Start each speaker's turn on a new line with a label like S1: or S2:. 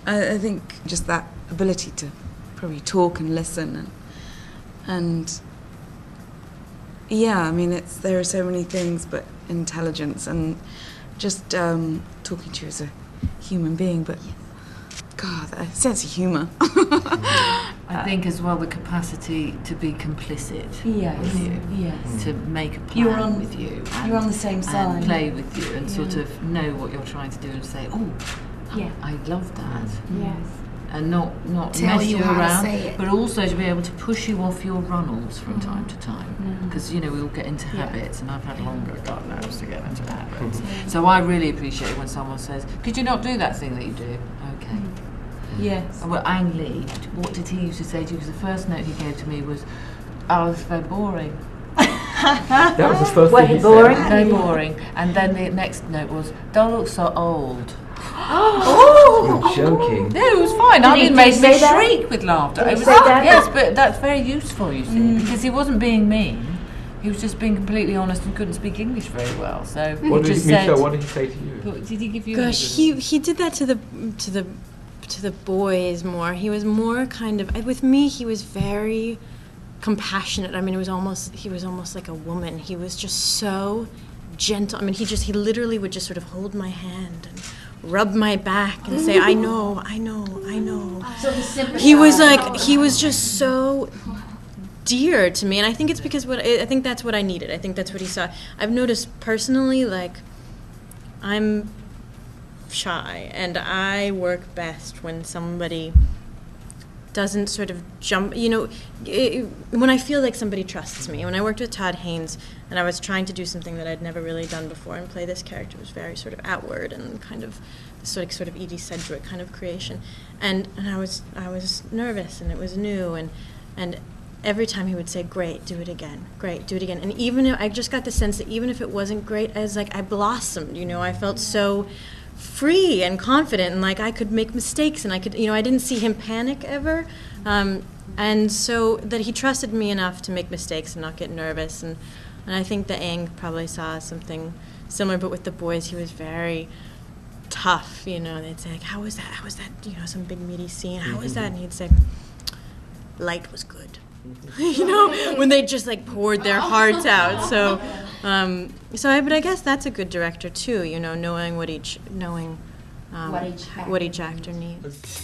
S1: I think just that ability to probably talk and listen and yeah, I mean, there are so many things, but intelligence and just talking to you as a human being, but God, that sense of humour.
S2: I think as well the capacity to be complicit with you, to make a plan with you.
S1: You're on the same side.
S2: And play with you and sort of know what you're trying to do and say, oh, I love that.
S3: Yes.
S2: And not
S3: Tell
S2: mess
S3: you
S2: you
S3: how to
S2: around,
S3: say it.
S2: but also to be able to push you off your runnels from time to time, because we all get into habits, and I've had longer God knows to get into habits. So I really appreciate it when someone says, "Could you not do that thing that you do?" Okay.
S1: Yes.
S2: Well, Ang Lee, what did he used to say to you? Because the first note he gave to me was, "Oh, it's very boring."
S4: That was the first thing he
S2: boring?
S4: said.
S2: Very boring. And then the next note was, "Don't look so old."
S4: You're joking.
S2: No, it was fine. It made me shriek with laughter.
S3: Did he
S2: It was
S3: say that?
S2: Yes, but that's very useful, you see, because he wasn't being mean. He was just being completely honest and couldn't speak English very well. So
S4: What
S2: he
S4: did
S2: just
S4: Michelle,
S2: said.
S4: what did he say to you?
S2: Did he give you?
S3: Gosh, he did that to the boys more. He was more kind of, with me he was very compassionate. I mean, he was almost like a woman. He was just so gentle. I mean, he literally would just sort of hold my hand and rub my back and say, I know.
S1: So
S3: He was just so dear to me, and I think it's because I think that's what I needed. I think that's what he saw. I've noticed personally, like, I'm shy, and I work best when somebody doesn't sort of jump, when I feel like somebody trusts me. When I worked with Todd Haynes and I was trying to do something that I'd never really done before and play this character, was very sort of outward and kind of this sort of Edie Sedgwick kind of creation, and I was nervous, and it was new, and every time he would say, "Great, do it again. Great, do it again." And even if I just got the sense that even if it wasn't great, I blossomed. I felt so free and confident, and like I could make mistakes, and I could, I didn't see him panic ever, and so that he trusted me enough to make mistakes and not get nervous, and I think the Ang probably saw something similar, but with the boys he was very tough. They'd say, like, how was that, some big meaty scene, how was that, and he'd say, light was good. When they just like poured their hearts out. But I guess that's a good director too. Knowing what each actor needs.